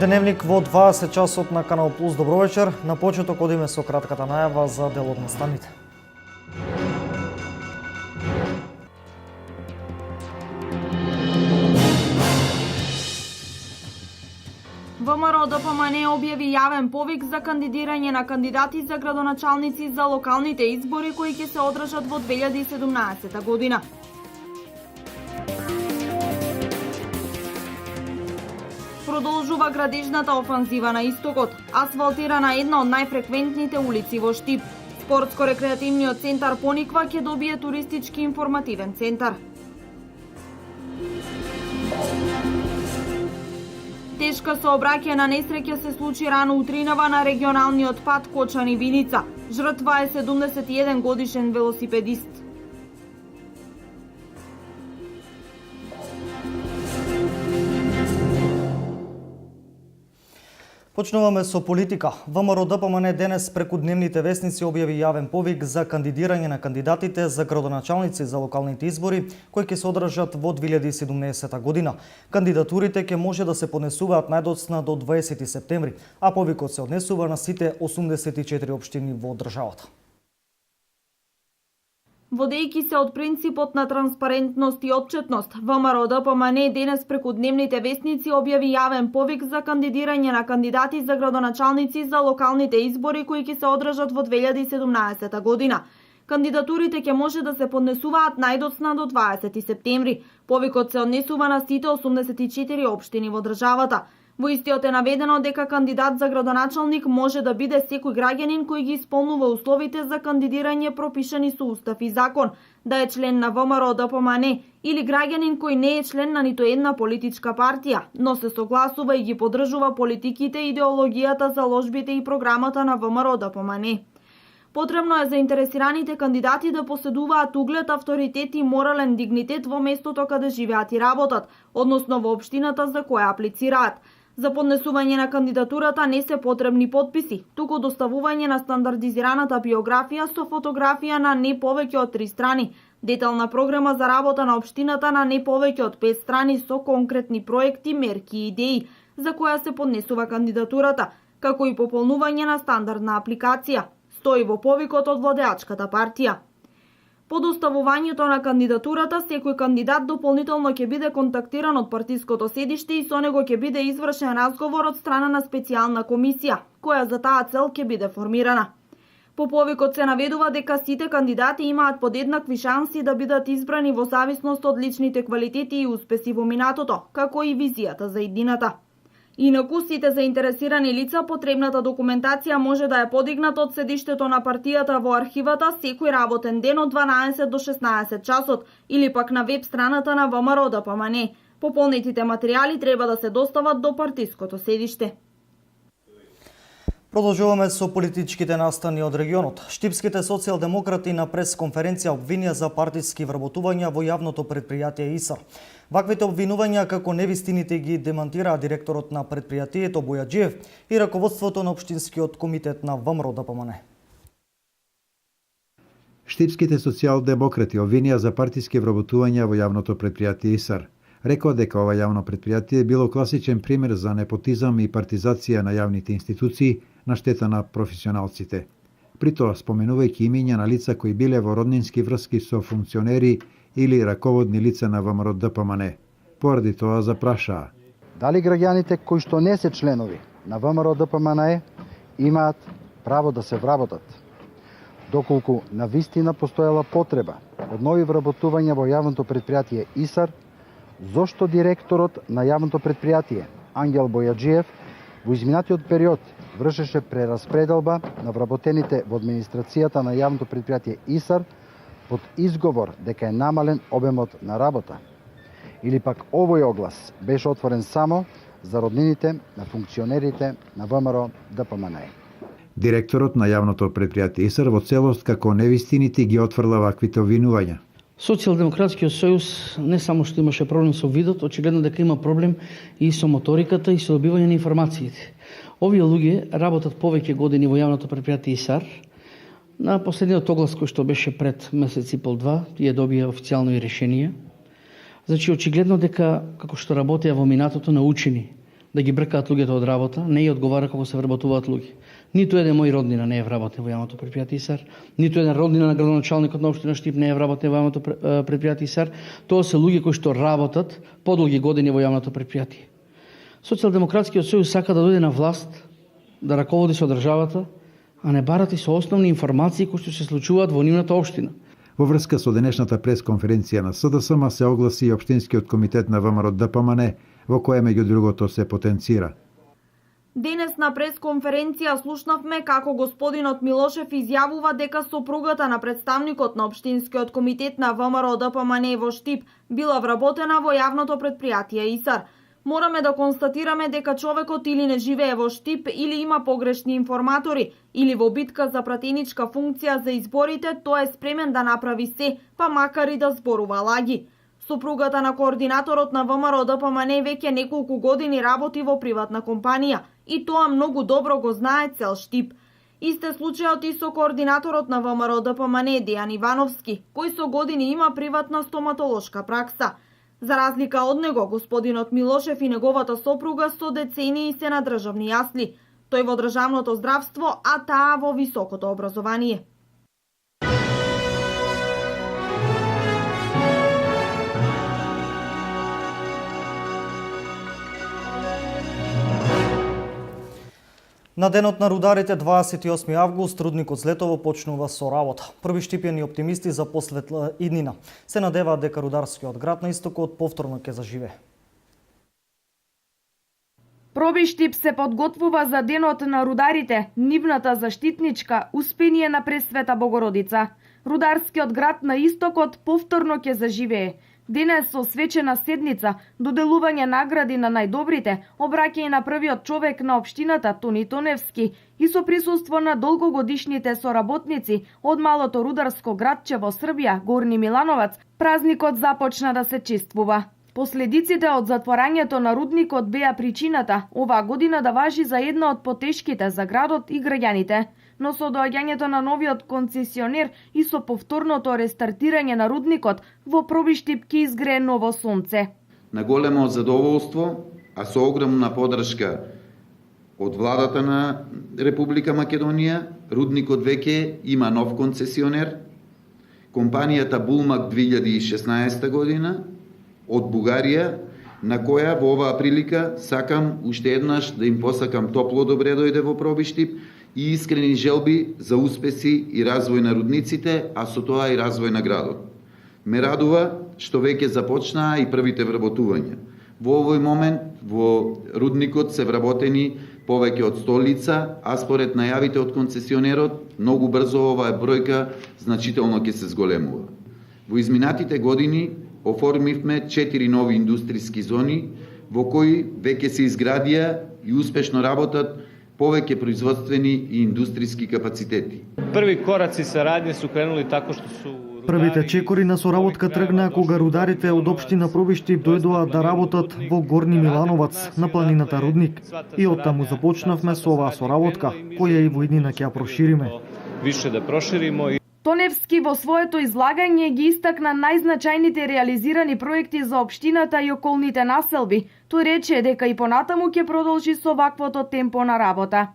Деневник во 20 часот на Канал Плюс. Добро вечер. На почеток одиме со кратката најава за дел од настаните. ВМРО-ДПМН објави јавен повик за кандидирање на кандидати за градоначалници за локалните избори кои ќе се одржат во 2017 година. Продолжува градежната офанзива на истокот. Асфалтирана една од најфреквентните улици во Штип. Спортско-рекреативниот центар пониква ќе добие туристички информативен центар. Тешка сообраќајна несреќа се случи рано утринава на регионалниот пат Кочани-Виница. Жртва е 71 годишен велосипедист. Почнуваме со политика. ВМРО-ДПМН денес преку дневните весници објави јавен повик за кандидирање на кандидатите за градоначалници за локалните избори кои ќе се одржат во 2017 година. Кандидатурите ќе може да се поднесуваат најдоцна до 20 септември, а повикот се однесува на сите 84 општини во државата. Водејќи се од принципот на транспарентност и отчетност, ВМРО-ДПМН денес преку дневните весници објави јавен повик за кандидирање на кандидати за градоначалници за локалните избори кои ќе се одржат во 2017 година. Кандидатурите ќе може да се поднесуваат најдоцна до 20 септември. Повикот се однесува на сите 84 општини во државата. Во истиот е наведено дека кандидат за градоначалник може да биде секој граѓанин кој ги исполнува условите за кандидирање пропишани со устав и закон, да е член на ВМРО-ДПМН или граѓанин кој не е член на ниту една политичка партија, но се согласува и ги поддржува политиките, идеологијата, заложбите и програмата на ВМРО-ДПМН. Потребно е заинтересираните кандидати да поседуваат углед, авторитет и морален дигнитет во местото каде живеат и работат, односно во општината за која аплицираат. За поднесување на кандидатурата не се потребни подписи, туку доставување на стандардизираната биографија со фотографија на не повеќе од 3 страни, детална програма за работа на општината на не повеќе од 5 страни со конкретни проекти, мерки и идеи за која се поднесува кандидатурата, како и пополнување на стандардна апликација, стои во повикот од владеачката партија. По доставувањето на кандидатурата, секој кандидат дополнително ќе биде контактиран од партиското седиште и со него ќе биде извршен разговор од страна на специјална комисија, која за таа цел ќе биде формирана. По повикот се наведува дека сите кандидати имаат подеднакви шанси да бидат избрани во зависност од личните квалитети и успеси во минатото, како и визијата за иднината. Инаку сите заинтересирани лица потребната документација може да ја подигнат од седиштето на партијата во архивата секој работен ден од 12 до 16 часот или пак на веб страната на ВМРО-ДПМН. Пополнетите материјали треба да се достават до партиското седиште. Продолжуваме со политичките настани од регионот. Штипските социјалдемократи на пресконференција обвинија за партиски вработувања во јавното предпријатие ИСАР. Ваквите обвинувања како невистините ги демантираа директорот на предпријатието Бојаджиев и раководството на општинскиот комитет на ВМРО-ДПМН. Штипските социјалдемократи обвинија за партиски вработувања во јавното предпријатие ИСАР. Рекоа дека ова јавно предпријатие било класичен пример за непотизам и партизација на јавните институции на штета на професионалците. При тоа споменувајќи имиња на лица кои биле во роднински врски со функционери или раководни лица на ВМРО-ДПМН. Поради тоа запрашаа: дали граѓаните кои што не се членови на ВМРО-ДПМН имаат право да се вработат? Доколку на вистина постоела потреба од нови вработувања во јавното предпријатие ИСАР, зошто директорот на јавното предпријатие Ангел Бојаджиев во изминатиот период вршеше прераспределба на вработените во администрацијата на јавното предпријатие ИСАР под изговор дека е намален обемот на работа? Или пак овој оглас беше отворен само за роднините на функционерите на ВМРО-ДПМН? Директорот на јавното предпријатие ИСАР во целост како невистините ги отфрла ваквите обвинувања. Социјалдемократскиот сојуз не само што имаше проблем со видот, очигледно дека има проблем и со моториката и со добивање на информациите. Овие луѓе работат повеќе години во јавното предпријатие ИСАР. На последниот оглас кој што беше пред месец и пол-два, ја добија официјално и решение. Значи, очигледно дека, како што работеа во минатото, научени да ги бркаат луѓето од работа, не ја одговара како се вработуваат луѓе. Ниту еден мој роднина не е вработен во јавното претпријатие ИСАР, ниту еден роднина на градоначалникот на општина Штип не е вработен во јавното претпријатие ИСАР. Тоа се луѓе кои што работат подолги години во јавното претпријатие. Социјалдемократскиот сојуз сака да дојде на власт, да раководи со државата, а не барати со основни информации кои што се случуваат во нивната општина. Во врска со денешната пресконференција на СДСМ се огласи и Општинскиот комитет на ВМРО ДПМН, во која меѓу другото се потенцира. Денес на пресконференција слушнавме како господинот Милошев изјавува дека сопругата на представникот на Општинскиот комитет на ВМРО ДПМН во Штип била вработена во јавното претпријатие ИСАР. Мораме да констатираме дека човекот или не живее во Штип, или има погрешни информатори, или во битка за пратеничка функција за изборите, тој е спремен да направи се, па макар и да зборува лаги. Сопругата на координаторот на ВМРО ДПМН веќе неколку години работи во приватна компанија и тоа многу добро го знае цел Штип. Исте случајот и со координаторот на ВМРО ДПМН Дејан Ивановски, кој со години има приватна стоматолошка пракса. За разлика од него, господинот Милошев и неговата сопруга со децении се на државни јасли. Тој во државното здравство, а таа во високото образование. На денот на рударите 28 август рудникот Злетово почнува со работа. Први штипјани оптимисти за посветла иднина се надеваат дека рударскиот град на истокот повторно ќе заживее. Проби Штип се подготвува за денот на рударите, нивната заштитничка успение на Пресвета Богородица. Рударскиот град на истокот повторно ќе заживее. Денес со свечена седница, доделување награди на најдобрите, обраќање на првиот човек на општината Тони Тоневски и со присуство на долгогодишните соработници од малото рударско градче во Србија, Горни Милановац, празникот започна да се чествува. Последиците од затворањето на рудникот беа причината оваа година да важи за една од потешките за градот и граѓаните. Но со доаѓањето на новиот концесионер и со повторното рестартирање на рудникот, во Проби Штип ќе изгрее ново сонце. На големо задоволство, а со огромна подршка од владата на Република Македонија, рудникот веќе има нов концесионер, компанијата Булмак 2016 година, од Бугарија, на која во оваа прилика сакам уште еднаш да им посакам топло добре дојде во Проби Штип и искрени желби за успеси и развој на рудниците, а со тоа и развој на градот. Ме радува што веќе започнаа и првите вработувања. Во овој момент во рудникот се вработени повеќе од 100 лица, а според најавите од концесионерот, многу брзо оваа бројка значително ќе се зголемува. Во изминатите години оформивме 4 нови индустријски зони, во кои веќе се изградија и успешно работат повеќе производствени и индустријски капацитети. Први кораци сарадње су кренули тако што су Првите чекори на соработка тргнаа кога рударите од општина Проби Штип дојдоа да работат во Горни Милановац на планината Рудник. И оттаму започнавме со оваа соработка, која и во иднина ќе ја прошириме. Више да проширимо. Тоневски во своето излагање ги истакна најзначајните реализирани проекти за општината и околните населби. Тој рече дека и понатаму ќе продолжи со ваквото темпо на работа.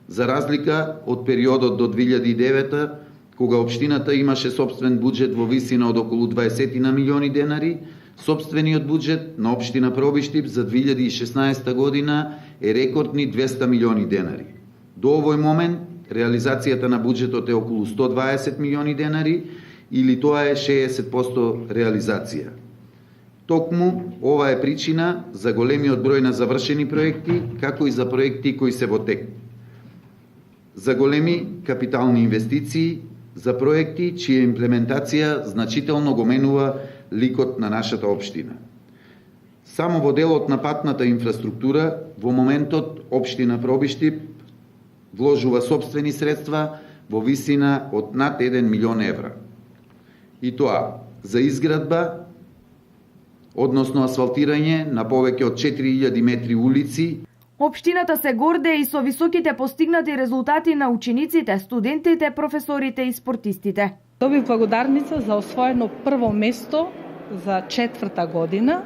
За разлика од периодот до 2009, кога општината имаше собствен буџет во висина од околу 20 на милиони денари, собствениот буџет на општина Проби Штип за 2016 година е рекордни 200 милиони денари. До овој момент реализацијата на буџетот е околу 120 милиони денари или тоа е 60% реализација. Токму ова е причина за големиот број на завршени проекти, како и за проекти кои се во тек. За големи капитални инвестиции, за проекти чија имплементација значително го менува ликот на нашата општина. Само во делот на патната инфраструктура, во моментот општина Проби Штип вложува собствени средства во висина од над 1 милион евра. И тоа за изградба, односно асфалтирање на повеќе од 4000 метри улици. Општината се гордее и со високите постигнати резултати на учениците, студентите, професорите и спортистите. Добив благодарница за освоено прво место за 4-та година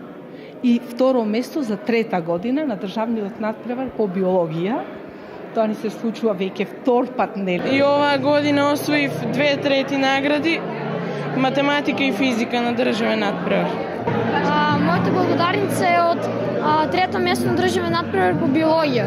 и второ место за трета година на државниот надпревар по биологија. Тоа ни се случува веќе втор пат нели. И оваа година освоив 2/3 награди математика и физика на државен надпревар. Мојата благодарница е од трето место на државен надпревар по биологија.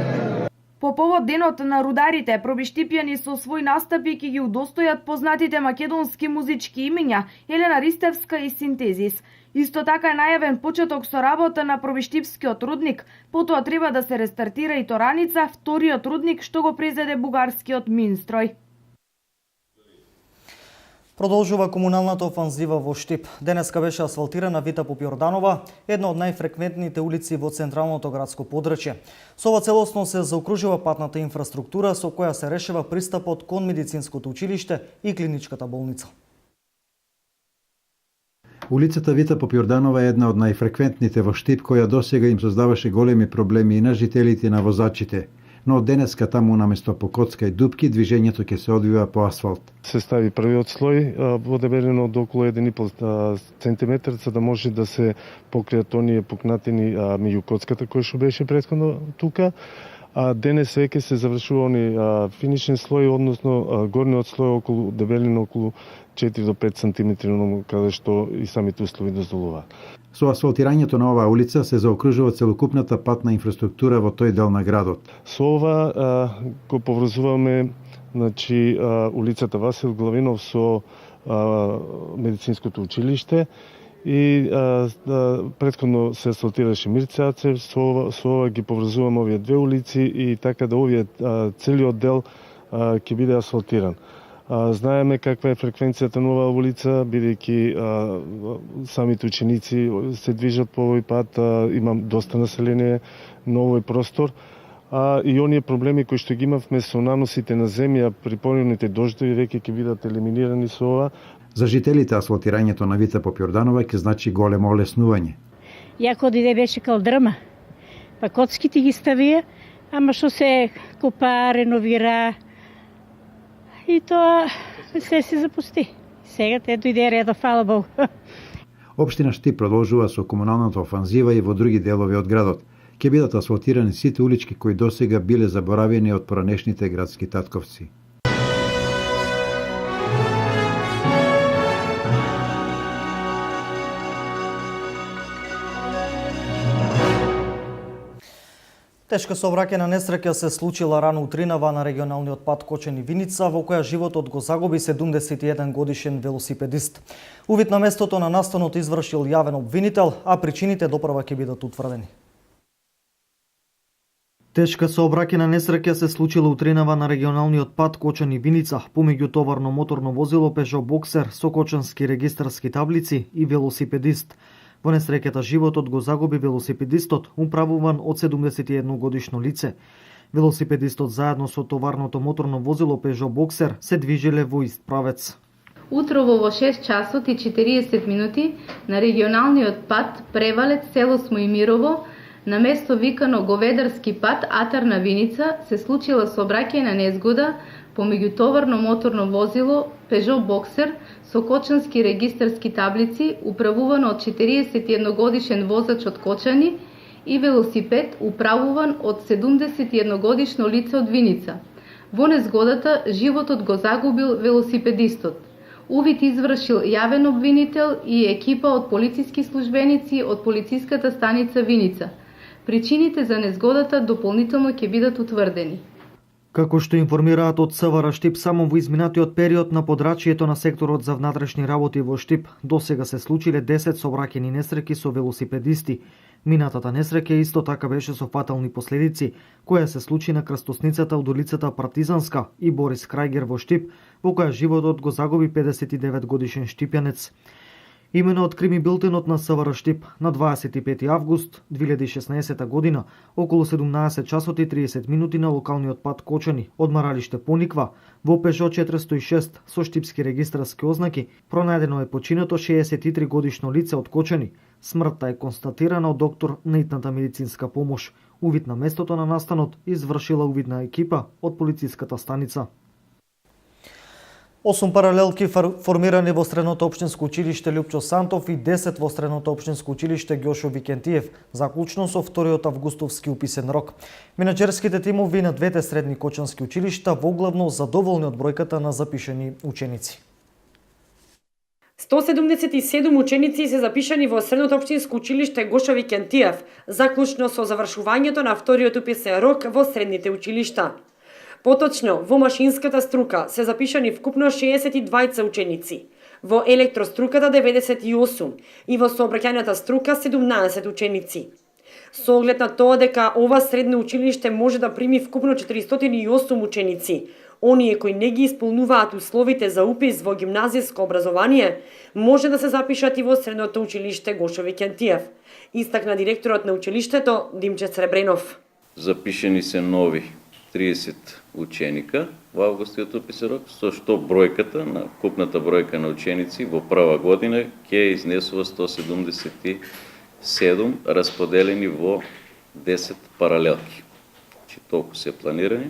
По повод денот на рударите, пробиштипјани со свој настапи ќе ги удостојат познатите македонски музички имиња Елена Ристевска и Синтезис. Исто така е најавен почеток со работа на пробиштипскиот рудник, потоа треба да се рестартира и Тораница, вториот рудник што го презеде бугарскиот Минстрој. Продолжува комуналната офанзива во Штип. Денеска беше асфалтирана Вита Попјорданова, една од најфреквентните улици во централното градско подрачје. Со ова целосно се заокружува патната инфраструктура со која се решава пристапот кон медицинското училиште и клиничката болница. Улицата Вита Попјорданова е една од најфреквентните во Штип, која досега им создаваше големи проблеми и на жителите и на возачите. Но од денеска таму наместо по коцка и дупки, движењето ќе се одвива по асфалт. Се стави првиот слој водебелено од околу 1,5 сантиметар, за да може да се покријат оние пукнатини меѓу коцката кој што беше претходно тука. Денес веќе се завршува они финишен слој, односно горниот слој околу дебелина околу 4 до 5 сантиметри, каде што и самите услови дозволуваат. Со асфалтирањето на оваа улица се заокружува целокупната патна инфраструктура во тој дел на градот. Со ова го поврзуваме улицата Васил Главинов со медицинското училиште и претходно се асфалтираше Мирце Ацев, со ова ги поврзуваме овие две улици и така да овие целиот дел ќе биде асфалтиран. Знаеме каква е фреквенцијата на оваа улица, бидејќи самите ученици се движат по овој пат, има доста население на овој простор, и оние проблеми кои што ги имавме со наносите на земја при поредните дождови веќе ќе бидат елиминирани со ова. За жителите асфалтирањето на Вита Попјорданова ќе значи големо олеснување. Јако диде беше као дрма, па коцките ги ставија, ама што се копа, реновира, и тоа се запусти. Сега те дојде редо, фала Богу. Општина Штип продолжува со комуналната офанзива и во други делови од градот. Ќе бидат асфалтирани сите улички кои досега биле заборавени од поранешните градски татковци. Тешка сообраќајна несреќа се случила рано утринава на регионалниот пат Кочани Виница, во која животот го загуби 71 годишен велосипедист. Увид на местото на настанот извршил јавен обвинител, а причините допрва ќе бидат утврдени. Тешка сообраќајна несреќа се случила утринава на регионалниот пат Кочани Виница, помеѓу товарно моторно возило Peugeot Boxer со кочански регистарски таблици и велосипедист. Во несреќата животот го загуби велосипедистот, управуван од 71 годишно лице. Велосипедистот заедно со товарното моторно возило Peugeot Boxer се движиле во ист правец. Утрово во 6 часот и 40 минути на регионалниот пат Превалец село Смоимирово, на место викано Говедарски пат Атарна Виница, се случила сообраќајна незгода помеѓу товарно моторно возило Peugeot Boxer со кочански регистарски таблици, управувано од 41 годишен возач од Кочани, и велосипед управуван од 71 годишно лице од Виница. Во незгодата животот го загубил велосипедистот. Увид извршил јавен обвинител и екипа од полициски службеници од полициската станица Виница. Причините за незгодата дополнително ќе бидат утврдени. Како што информираат од СВР Штип, само во изминатиот период на подрачјето на секторот за внатрешни работи во Штип, досега се случиле 10 сообраќајни несреќи со велосипедисти. Минатата несреќа исто така беше со фатални последици, која се случи на крстосницата од улицата Партизанска и Борис Крајгер во Штип, во која животот го загуби 59 годишен штипјанец. Имено од крими билтенот на СВР Штип на 25 август 2016 година, околу 17 часот и 30 минути на локалниот пат Кочани, одмаралиште Пониква, во Peugeot 406 со штипски регистарски ознаки, пронајдено е починато 63 годишно лице од Кочани. Смртта е констатирана од доктор на итната медицинска помош. Увид на местото на настанот извршила увидна екипа од полициската станица. 8 паралелки формирани во Средното општинско училиште Лјупчо Сантов и 10 во Средното општинско училиште Ѓошо Викентиев, заклучно со 2 августовски уписен рок. Менаџерските тимови на двете средни кочански училишта воглавно задоволни од бројката на запишани ученици. 177 ученици се запишани во Средното општинско училиште Ѓошо Викентиев, заклучно со завршувањето на 2 уписен рок во средните училишта. Поточно, во машинската струка се запишани вкупно 62 ученици, во електроструката 98 и во сообраќајната струка 17 ученици. Со оглед на тоа дека ова средно училиште може да прими вкупно 408 ученици, оние кои не ги исполнуваат условите за упис во гимназиско образование, може да се запишат и во Средното училиште Ѓошо Викентиев, истакна директорот на училиштето Димче Сребренов. Запишени се нови 30 ученика во августиот уписен рок, со што бројката на купната бројка на ученици во прва година ќе изнесува 177 расподелени во 10 паралелки. Че толку се планирани.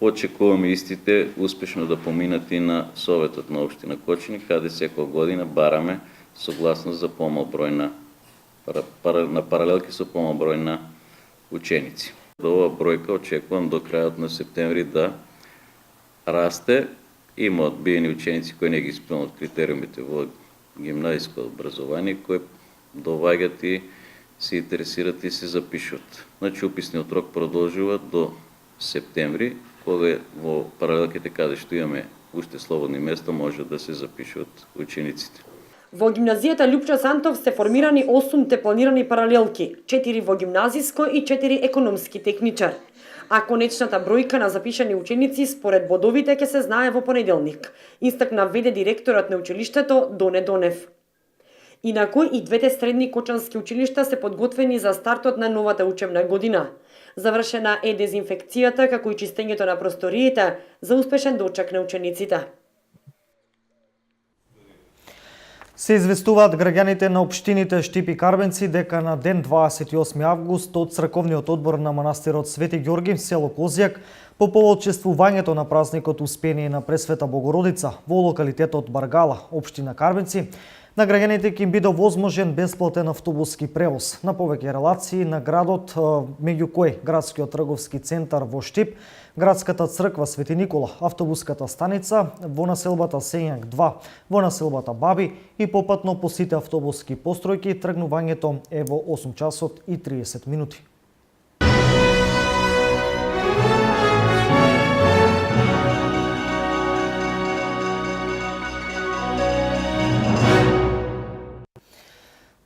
Очекуваме истите успешно да поминат и на Советот на општина Кочани, каде секоја година бараме согласност за помал број на паралелки со помал број на ученици. Ова бројка очекувам до крајот на септември да расте. Има одбиени ученици кои не ги исполнуваат критериумите во гимназиско образование, кои доваѓаат и се интересират и се запишуваат. Значи уписниот рок продолжува до септември, кога во паралелките каде што имаме уште слободни места може да се запишуваат учениците. Во гимназијата Лјупчо Сантов се формирани 8 планирани паралелки, 4 во гимназиско и 4 економски техничар. А конечната бројка на запишани ученици според бодовите ќе се знае во понеделник, истакна веде директорот на училиштето Доне Донев. Инаку и двете средни кочански училишта се подготвени за стартот на новата учебна година. Завршена е дезинфекцијата како и чистењето на просториите за успешен дочек на учениците. Се известуваат граѓаните на општините Штип и Карбенци дека на ден 28 август од црковниот одбор на манастирот Свети Ѓорги, село Козјак, по повод чествувањето на празникот Успение на Пресвета Богородица во локалитетот Баргала, општина Карбенци, на граѓаните ќе им биде возможен бесплатен автобуски превоз на повеќе релации на градот, меѓу кои градскиот трговски центар во Штип, градската црква Свети Никола, автобуската станица во населбата Сењак 2, во населбата Баби и попатно по сите автобуски постројки. Тргнувањето е во 8 часот и 30 минути.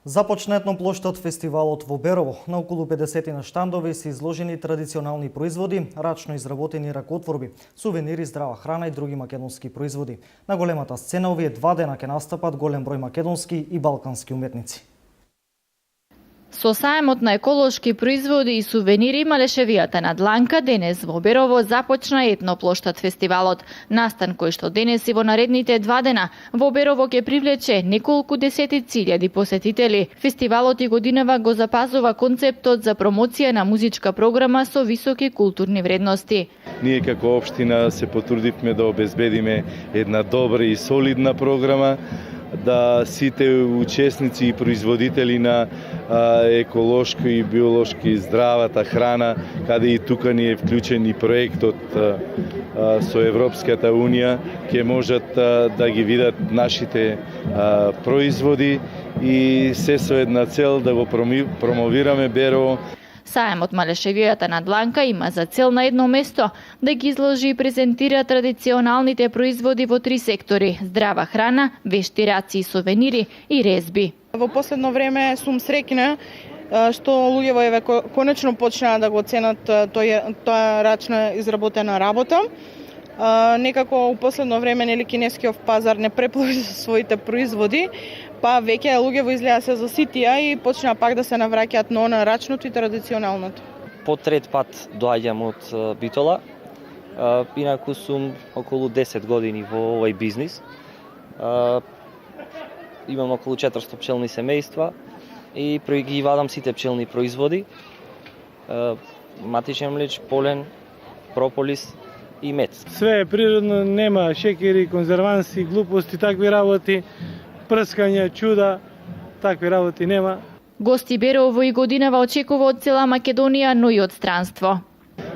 Започна етноплоштад фестивалот во Берово. На околу 50 на штандови се изложени традиционални производи, рачно изработени ракотворби, сувенири, здрава храна и други македонски производи. На големата сцена овие 2 дена ќе настапат голем број македонски и балкански уметници. Со саемот на еколошки производи и сувенири Малешевијата на Дланка денес во Берово започна етноплоштад фестивалот. Настан кој што денес и во наредните 2 дена во Берово ќе привлече неколку десетици илјади посетители. Фестивалот и годинава го запазува концептот за промоција на музичка програма со високи културни вредности. Ние како општина се потрудивме да обезбедиме една добра и солидна програма, да сите учесници и производители на еколошко и биолошки здравата храна, каде и тука ни е вклучен и проектот со Европската Унија, ќе можат да ги видат нашите производи и се со една цел да го промовираме Берово. Саемот Малешевијата на Дланка има за цел на едно место да ги изложи и презентира традиционалните производи во 3 сектори: здрава храна, вешти раци и сувенири и резби. Во последно време сум среќна што луѓето еве конечно почнаа да го ценат тоа рачна изработена работа. Некако у последно време нели кинескиот пазар не преплови со своите производи, па веќе луѓето изгледа се заситија и почнаа пак да се навраќаат на рачното и традиционалното. По трет пат доаѓам од Битола. Инаку сум околу 10 години во овој бизнис. Имам околу 400 пчелни семејства и ги вадам сите пчелни производи. Матичен млеч, полен, прополис и мед. Све е природно, нема шекери, конзерванси, глупости, такви работи, прскања, чуда, такви работи нема. Гости Беро овој годинава очекува од цела Македонија, но и од странство.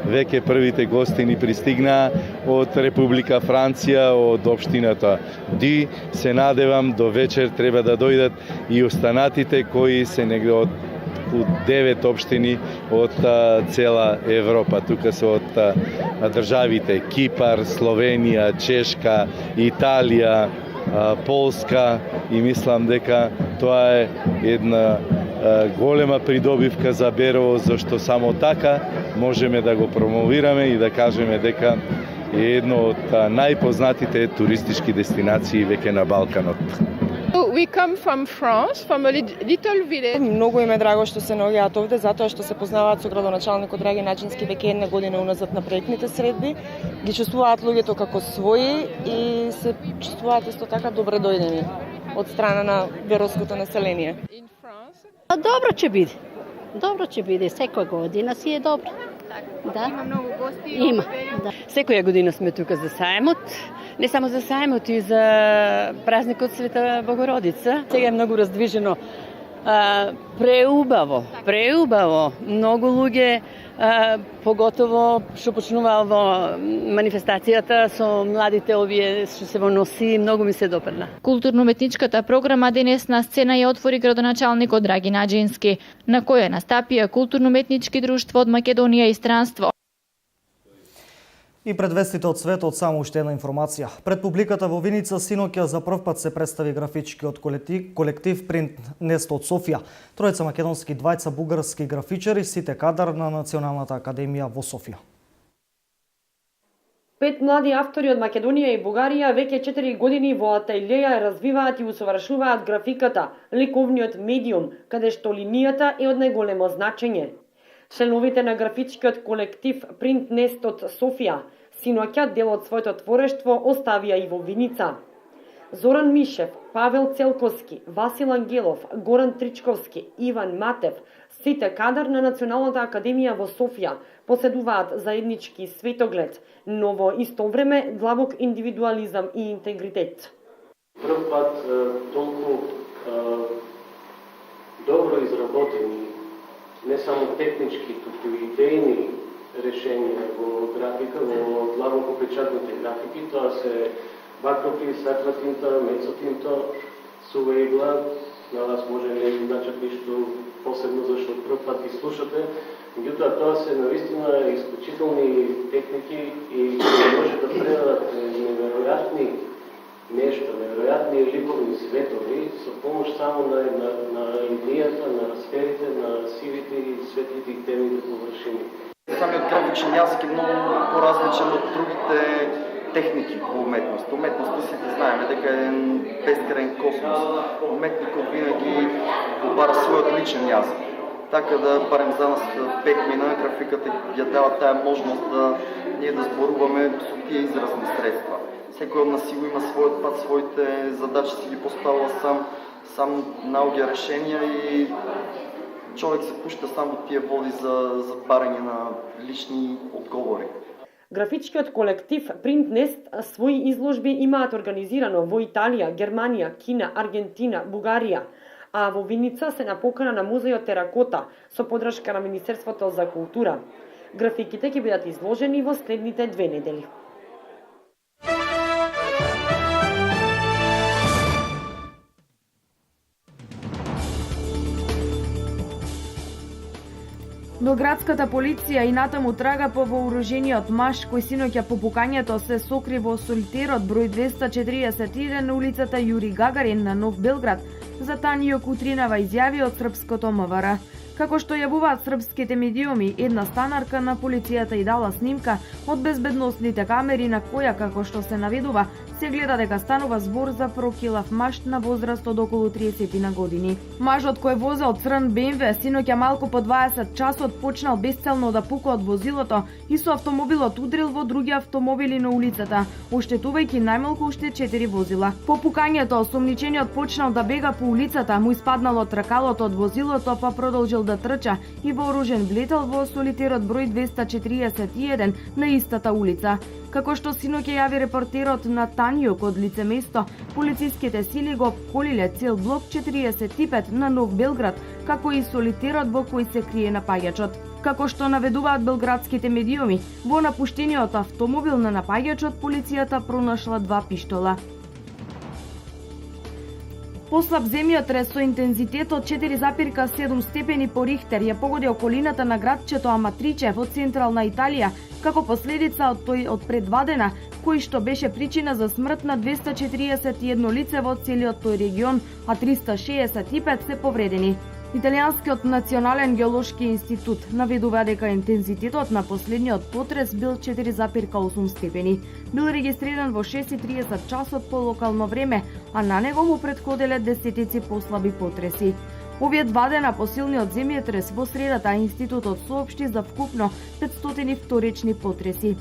Веќе првите гости ни пристигнаа од Република Франција, од општината Ди. Се надевам до вечер треба да дојдат и останатите кои се негде од 9 општини од цела Европа. Тука се од државите Кипар, Словенија, Чешка, Италија, Полска и мислам дека тоа е една голема придобивка за Берово, зашто само така можеме да го промовираме и да кажеме дека е едно од најпознатите туристички дестинации веќе на Балканот. We come from France, from a little village. Многу им е драго што се наоѓаат овде, затоа што се познаваат со градоначалникот Драги Наџински веќе една година уназад на проектните средби. Ги чувствуваат луѓето како своји и се чувствуваат исто така добре дојдени од страна на беровското население. Добро ќе биде. Добро ќе биде, секоја година си е добро. Да. Има многу гости. Има. Да. Секоја година сме тука за сајмот, не само за сајмот и за празникот Света Богородица. Сега е многу раздвижено. Преубаво. Многу луѓе, поготово што почнува во манифестацијата со младите овие што се во носи, многу ми се допадна. Културно-уметничката програма денес на сцена ја отвори градоначалникот Драги Наџински, на која настапија културно-уметнички друштво од Македонија и странство. И пред вестите од светот само уште една информација. Пред публиката во Виница синоќа за прв пат се представи графичкиот колектив Print Nest од Софија. Тројца македонски, двајца бугарски графичари, сите кадар на Националната академија во Софија. 5 млади автори од Македонија и Бугарија веќе 4 години во ателјеја развиваат и усовршуваат графиката, ликовниот медиум, каде што линијата е од најголемо значење. Членовите на графичкиот колектив Print Nest од Софија синоќа дел од своето творештво оставија и во Виница. Зоран Мишев, Павел Целковски, Васил Ангелов, Горан Тричковски, Иван Матев, сите кадар на Националната академија во Софија поседуваат заеднички светоглед, но во исто време длабок индивидуализам и интегритет. Прв пат толку добро изработени не само технички, туку и идејни решенија во графика, во длабоко печатните графики. Тоа се бакноти, саква тинта, мецотинта, сува игла. На вас може не ви значат ништо посебно, зашто прв пат ги слушате. Меѓутоа, тоа се навистина исклучителни техники и може да предадат неверојатни нешто, неверојатни ликовни светови со помош само на идејата, на сферите, на сивите и светлите и темните површини. Самиот графичен јазик е многу поразличен од другите техники во уметност. Уметноста сите знаеме дека е безкраен космос. Уметникот винаги убара својот личен јазик. Така да, барем за нас 5 мина, графиката ја дава таа можност да ние да зборуваме со тие изразни средства. Секој од нас си го има својот пат, своите задачи си ги поставува сам наоѓа решенија и човек се пушта сам во тие води за барање на лични одговори. Графичкиот колектив Print Nest своји изложби имаат организирано во Италија, Германија, Кина, Аргентина, Бугарија, а во Виница се на покана на музејот Теракота со подршка на Министерството за култура. Графиките ќе бидат изложени во следните 2 недели. Белградската полиција и натаму трага по вооружениот маж кој синоќа по пукањето се сокри во солитерот број 241 на улицата Јури Гагарин на Нов Белград, за Танијо Кутринава изјави од српското МВР. Како што јавуваат српските медиуми, една станарка на полицијата и дала снимка од безбедносните камери на која, како што се наведува, се гледа дека станува збор за прокилав маж на возраст од околу 30 на години. Мажот кој возел црн БМВ синоќа малку по 20 часот почнал бесцелно да пука од возилото и со автомобилот удрил во други автомобили на улицата, оштетувајќи најмалку уште 4 возила. По пукањето осомничениот почнал да бега по улицата, му испаднало тркалото од возилото, па продолжил да да трча и вооружен влетел во солитерот број 241 на истата улица. Како што синоќа јави репортерот на Танјук од лице место, полициските сили го обколиле цел блок 45 на Нов Белград, како и солитерот во кој се крие напаѓачот. Како што наведуваат белградските медиуми, во напуштениот автомобил на напаѓачот полицијата пронашла 2 пиштола. Послаб земјотрес со интензитет од 4,7 степени по Рихтер ја погоди околината на градчето Аматриче во централна Италија, како последица од тој од пред 2 дена, кој што беше причина за смрт на 241 лице во целиот тој регион, а 365 се повредени. Италијанскиот национален геолошки институт наведува дека интензитетот на последниот потрес бил 4,8 степени. Бил регистриран во 6:30 часот по локално време, а на него му претходеле десетици послаби потреси. Овие 2 дена посилниот земјотрес во средата институтот соопшти за вкупно 500 вторични потреси.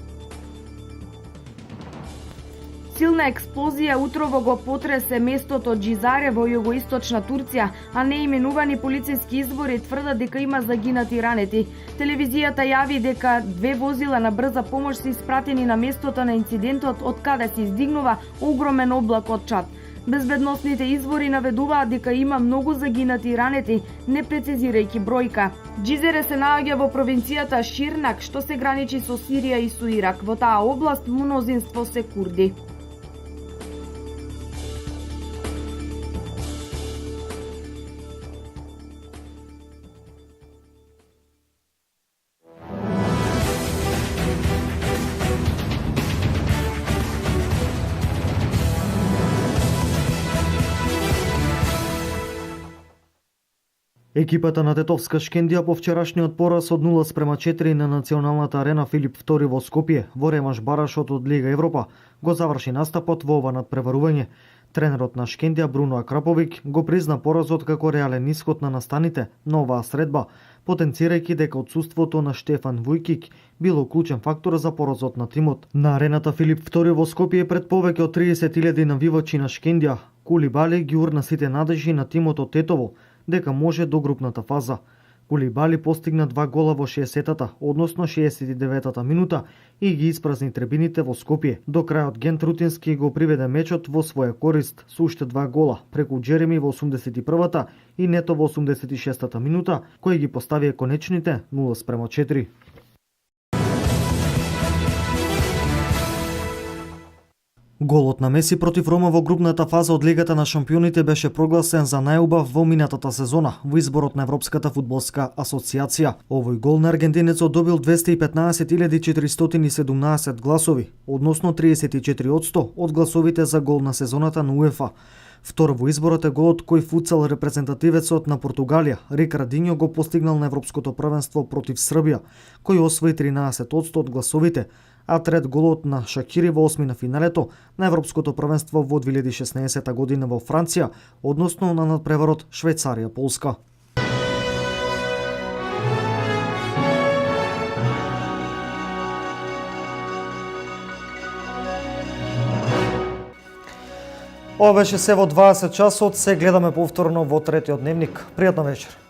Силна експлозија утрово го потресе местото Џизаре во југоисточна Турција, а неименувани полициски извори тврдат дека има загинати и ранети. Телевизијата јави дека 2 возила на брза помош се испратени на местото на инцидентот, од каде се издигнува огромен облак од чад. Безбедносните извори наведуваат дека има многу загинати и ранети, не прецизирајќи бројка. Џизере се наоѓа во провинцијата Ширнак, што се граничи со Сирија и со Ирак. Во таа област мнозинство се курди. Екипата на Тетовска Шкендија по вчерашниот пораз од 0:4 на националната арена Филип II во Скопје во ремаш барашот од Лига Европа го заврши настапот во ова надпреварување. Тренерот на Шкендија Бруно Акраповик го призна поразот како реален исход на настаните на оваа средба, потенцирајќи дека отсуството на Штефан Вујкик било клучен фактор за поразот на тимот. На арената Филип II во Скопје пред повеќе од 30.000 навивачи на Шкендија, Кулибали ги урна сите надежи на тимот од Тетово дека може до групната фаза. Кулибали постигна 2 гола во 60-та, односно 69-та минута и ги испразни трибините во Скопје. До крајот Гент Рутински го приведе мечот во своја корист со уште 2 гола преку Джереми во 81-та и Нето во 86-та минута, кои ги поставија конечните 0:4. Голот на Меси против Рома во групната фаза од Лигата на шампионите беше прогласен за најубав во минатата сезона во изборот на Европската фудбалска асоциација. Овој гол на аргентинецот добил 215.417 гласови, односно 34% од гласовите за гол на сезоната на УЕФА. Втор во изборот е голот кој футсал репрезентативецот на Португалија, Рикардиньо, го постигнал на Европското првенство против Србија, кој освои 13% од гласовите, а трет голот на Шакири во осмина финалето на Европското првенство во 2016 година во Франција, односно на надпреварот Швајцарија-Полска. Ова беше се во 20 часот, се гледаме повторно во третиот дневник. Пријатна вечер.